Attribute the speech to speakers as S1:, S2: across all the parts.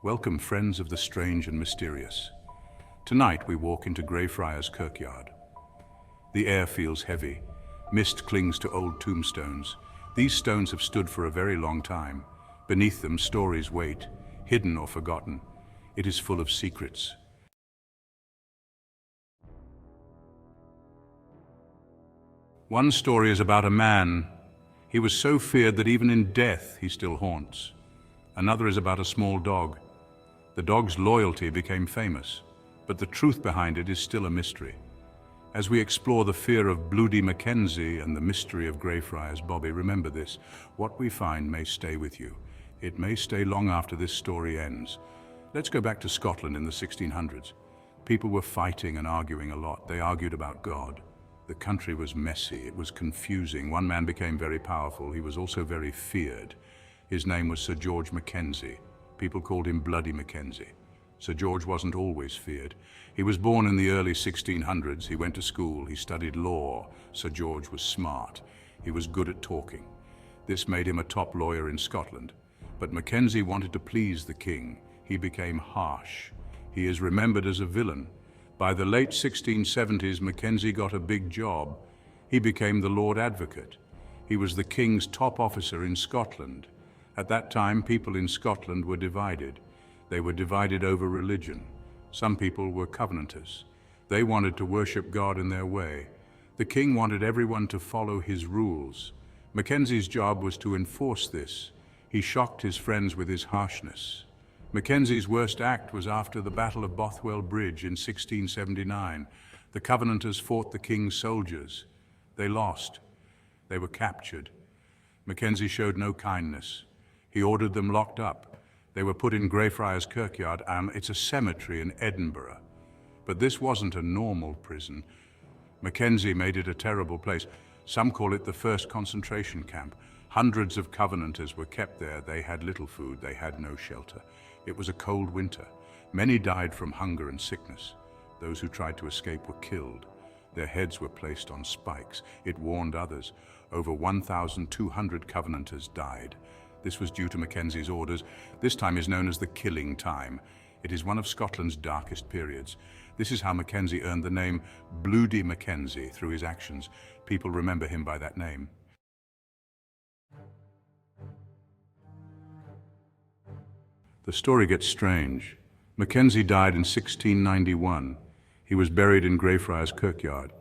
S1: Welcome, friends of the strange and mysterious. Tonight we walk into Greyfriars Kirkyard. The air feels heavy. Mist clings to old tombstones. These stones have stood for a very long time. Beneath them, stories wait, hidden or forgotten. It is full of secrets. One story is about a man. He was so feared that even in death he still haunts. Another is about a small dog. The dog's loyalty became famous, but the truth behind it is still a mystery. As we explore the fear of Bloody Mackenzie and the mystery of Greyfriars Bobby, remember this: what we find may stay with you. It may stay long after this story ends. Let's go back to Scotland in the 1600s. People were fighting and arguing a lot. They argued about God. The country was messy, it was confusing. One man became very powerful. He was also very feared. His name was Sir George Mackenzie. People called him Bloody Mackenzie. Sir George wasn't always feared. He was born in the early 1600s. He went to school. He studied law. Sir George was smart. He was good at talking. This made him a top lawyer in Scotland. But Mackenzie wanted to please the king. He became harsh. He is remembered as a villain. By the late 1670s, Mackenzie got a big job. He became the Lord Advocate. He was the king's top officer in Scotland. At that time, people in Scotland were divided. They were divided over religion. Some people were Covenanters. They wanted to worship God in their way. The king wanted everyone to follow his rules. Mackenzie's job was to enforce this. He shocked his friends with his harshness. Mackenzie's worst act was after the Battle of Bothwell Bridge in 1679. The Covenanters fought the king's soldiers. They lost. They were captured. Mackenzie showed no kindness. He ordered them locked up. They were put in Greyfriars Kirkyard, and it's a cemetery in Edinburgh. But this wasn't a normal prison. Mackenzie made it a terrible place. Some call it the first concentration camp. Hundreds of Covenanters were kept there. They had little food. They had no shelter. It was a cold winter. Many died from hunger and sickness. Those who tried to escape were killed. Their heads were placed on spikes. It warned others. Over 1,200 Covenanters died. This was due to Mackenzie's orders. This time is known as the Killing Time. It is one of Scotland's darkest periods. This is how Mackenzie earned the name Bloody Mackenzie through his actions. People remember him by that name. The story gets strange. Mackenzie died in 1691. He was buried in Greyfriars Kirkyard.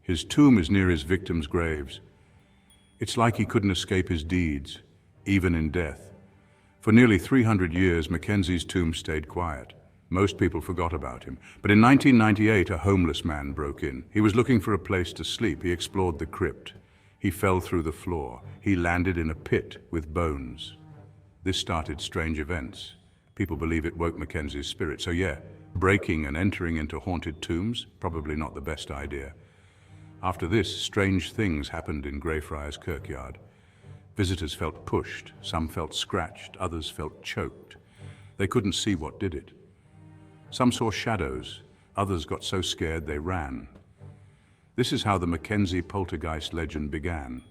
S1: His tomb is near his victims' graves. It's like he couldn't escape his deeds, even in death. For nearly 300 years, Mackenzie's tomb stayed quiet. Most people forgot about him. But in 1998, a homeless man broke in. He was looking for a place to sleep. He explored the crypt. He fell through the floor. He landed in a pit with bones. This started strange events. People believe it woke Mackenzie's spirit. So yeah, breaking and entering into haunted tombs, probably not the best idea. After this, strange things happened in Greyfriars Kirkyard. Visitors felt pushed, some felt scratched, others felt choked. They couldn't see what did it. Some saw shadows, others got so scared they ran. This is how the Mackenzie poltergeist legend began.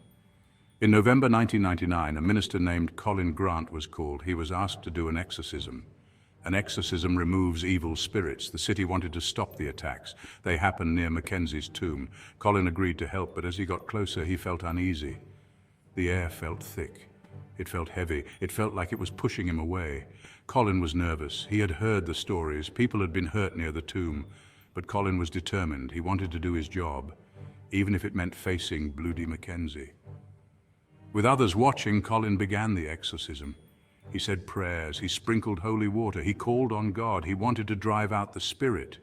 S1: In November 1999, a minister named Colin Grant was called. He was asked to do an exorcism. An exorcism removes evil spirits. The city wanted to stop the attacks. They happened near Mackenzie's tomb. Colin agreed to help, but as he got closer, he felt uneasy. The air felt thick. It felt heavy. It felt like it was pushing him away. Colin was nervous. He had heard the stories. People had been hurt near the tomb. But Colin was determined. He wanted to do his job, even if it meant facing Bloody Mackenzie. With others watching, Colin began the exorcism. He said prayers, he sprinkled holy water, he called on God, he wanted to drive out the spirit.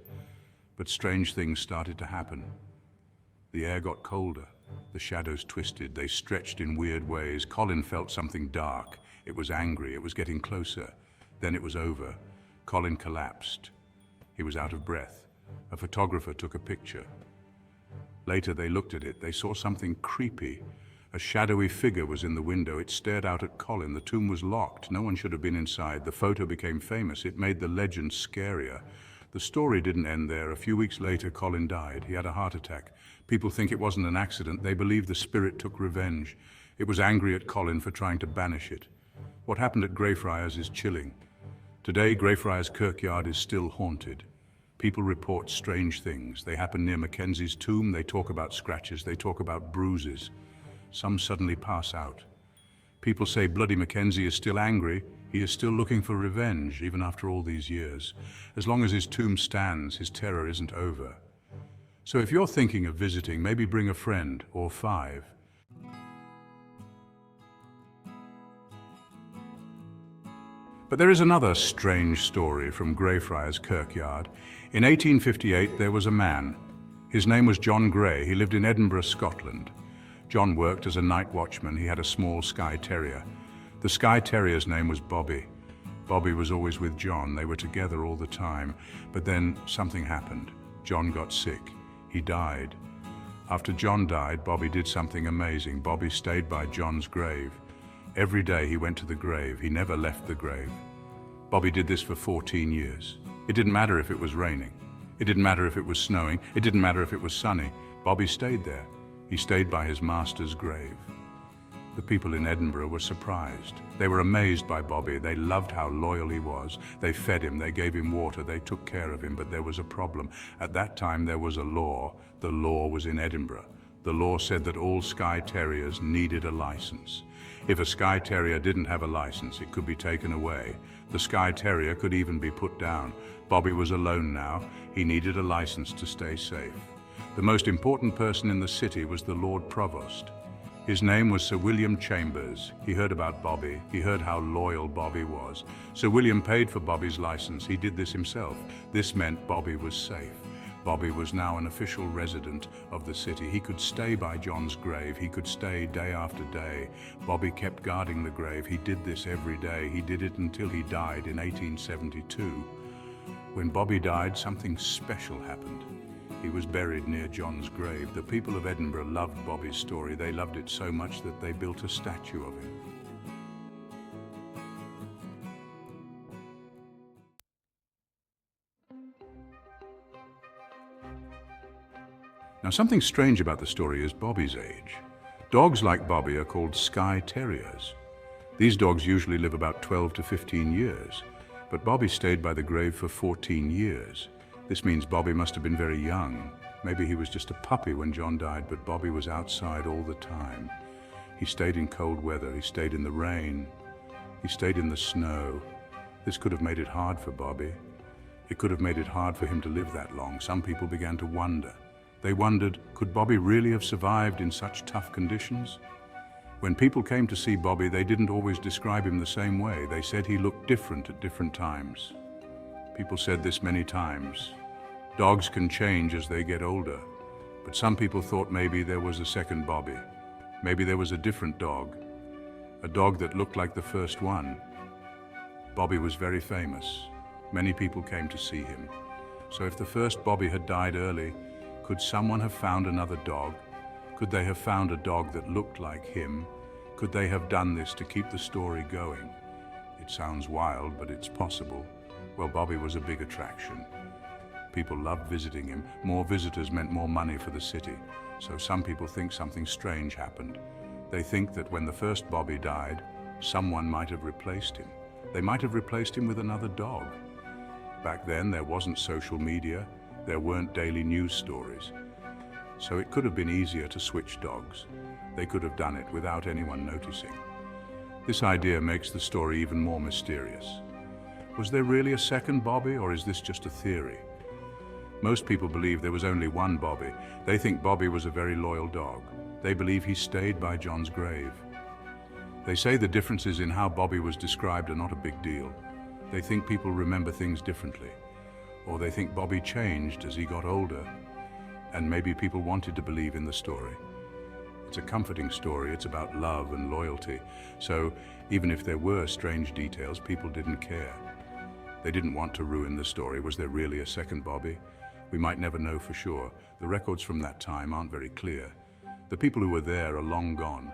S1: But strange things started to happen. The air got colder, the shadows twisted, they stretched in weird ways. Colin felt something dark. It was angry, it was getting closer. Then it was over. Colin collapsed. He was out of breath. A photographer took a picture. Later they looked at it, they saw something creepy. A shadowy figure was in the window. It stared out at Colin. The tomb was locked. No one should have been inside. The photo became famous. It made the legend scarier. The story didn't end there. A few weeks later, Colin died. He had a heart attack. People think it wasn't an accident. They believe the spirit took revenge. It was angry at Colin for trying to banish it. What happened at Greyfriars is chilling. Today, Greyfriars Kirkyard is still haunted. People report strange things. They happen near Mackenzie's tomb. They talk about scratches. They talk about bruises. Some suddenly pass out. People say Bloody Mackenzie is still angry. He is still looking for revenge, even after all these years. As long as his tomb stands, his terror isn't over. So if you're thinking of visiting, maybe bring a friend or 5. But there is another strange story from Greyfriars Kirkyard. In 1858, there was a man. His name was John Gray. He lived in Edinburgh, Scotland. John worked as a night watchman. He had a small Skye Terrier. The Skye Terrier's name was Bobby. Bobby was always with John. They were together all the time. But then something happened. John got sick. He died. After John died, Bobby did something amazing. Bobby stayed by John's grave. Every day he went to the grave. He never left the grave. Bobby did this for 14 years. It didn't matter if it was raining. It didn't matter if it was snowing. It didn't matter if it was sunny. Bobby stayed there. He stayed by his master's grave. The people in Edinburgh were surprised. They were amazed by Bobby. They loved how loyal he was. They fed him, they gave him water, they took care of him, but there was a problem. At that time there was a law. The law was in Edinburgh. The law said that all Skye Terriers needed a license. If a Skye Terrier didn't have a license, it could be taken away. The Skye Terrier could even be put down. Bobby was alone now. He needed a license to stay safe. The most important person in the city was the Lord Provost. His name was Sir William Chambers. He heard about Bobby. He heard how loyal Bobby was. Sir William paid for Bobby's license. He did this himself. This meant Bobby was safe. Bobby was now an official resident of the city. He could stay by John's grave. He could stay day after day. Bobby kept guarding the grave. He did this every day. He did it until he died in 1872. When Bobby died, something special happened. He was buried near John's grave. The people of Edinburgh loved Bobby's story. They loved it so much that they built a statue of him. Now, something strange about the story is Bobby's age. Dogs like Bobby are called Skye Terriers. These dogs usually live about 12 to 15 years, but Bobby stayed by the grave for 14 years. This means Bobby must have been very young. Maybe he was just a puppy when John died, but Bobby was outside all the time. He stayed in cold weather, he stayed in the rain, he stayed in the snow. This could have made it hard for Bobby. It could have made it hard for him to live that long. Some people began to wonder. They wondered, could Bobby really have survived in such tough conditions? When people came to see Bobby, they didn't always describe him the same way. They said he looked different at different times. People said this many times. Dogs can change as they get older, but some people thought maybe there was a second Bobby. Maybe there was a different dog, a dog that looked like the first one. Bobby was very famous. Many people came to see him. So if the first Bobby had died early, could someone have found another dog? Could they have found a dog that looked like him? Could they have done this to keep the story going? It sounds wild, but it's possible. Well, Bobby was a big attraction. People loved visiting him. More visitors meant more money for the city. So some people think something strange happened. They think that when the first Bobby died, someone might have replaced him. They might have replaced him with another dog. Back then, there wasn't social media. There weren't daily news stories. So it could have been easier to switch dogs. They could have done it without anyone noticing. This idea makes the story even more mysterious. Was there really a second Bobby, or is this just a theory? Most people believe there was only one Bobby. They think Bobby was a very loyal dog. They believe he stayed by John's grave. They say the differences in how Bobby was described are not a big deal. They think people remember things differently. Or they think Bobby changed as he got older, and maybe people wanted to believe in the story. It's a comforting story. It's about love and loyalty. So even if there were strange details, people didn't care. They didn't want to ruin the story. Was there really a second Bobby? We might never know for sure. The records from that time aren't very clear. The people who were there are long gone.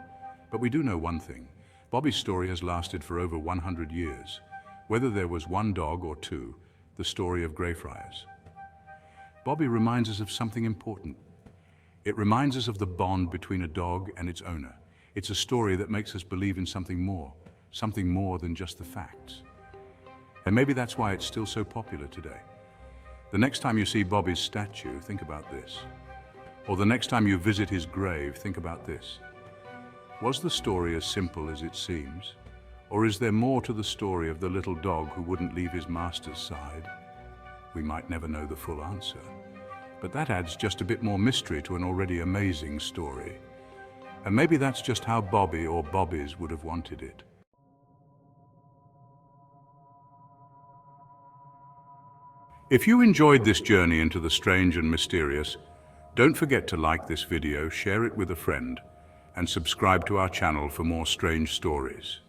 S1: But we do know one thing. Bobby's story has lasted for over 100 years. Whether there was one dog or two, the story of Greyfriars. Bobby reminds us of something important. It reminds us of the bond between a dog and its owner. It's a story that makes us believe in something more than just the facts. And maybe that's why it's still so popular today. The next time you see Bobby's statue, think about this. Or the next time you visit his grave, think about this. Was the story as simple as it seems? Or is there more to the story of the little dog who wouldn't leave his master's side? We might never know the full answer, but that adds just a bit more mystery to an already amazing story. And maybe that's just how Bobby or Bobbies would have wanted it. If you enjoyed this journey into the strange and mysterious, don't forget to like this video, share it with a friend, and subscribe to our channel for more strange stories.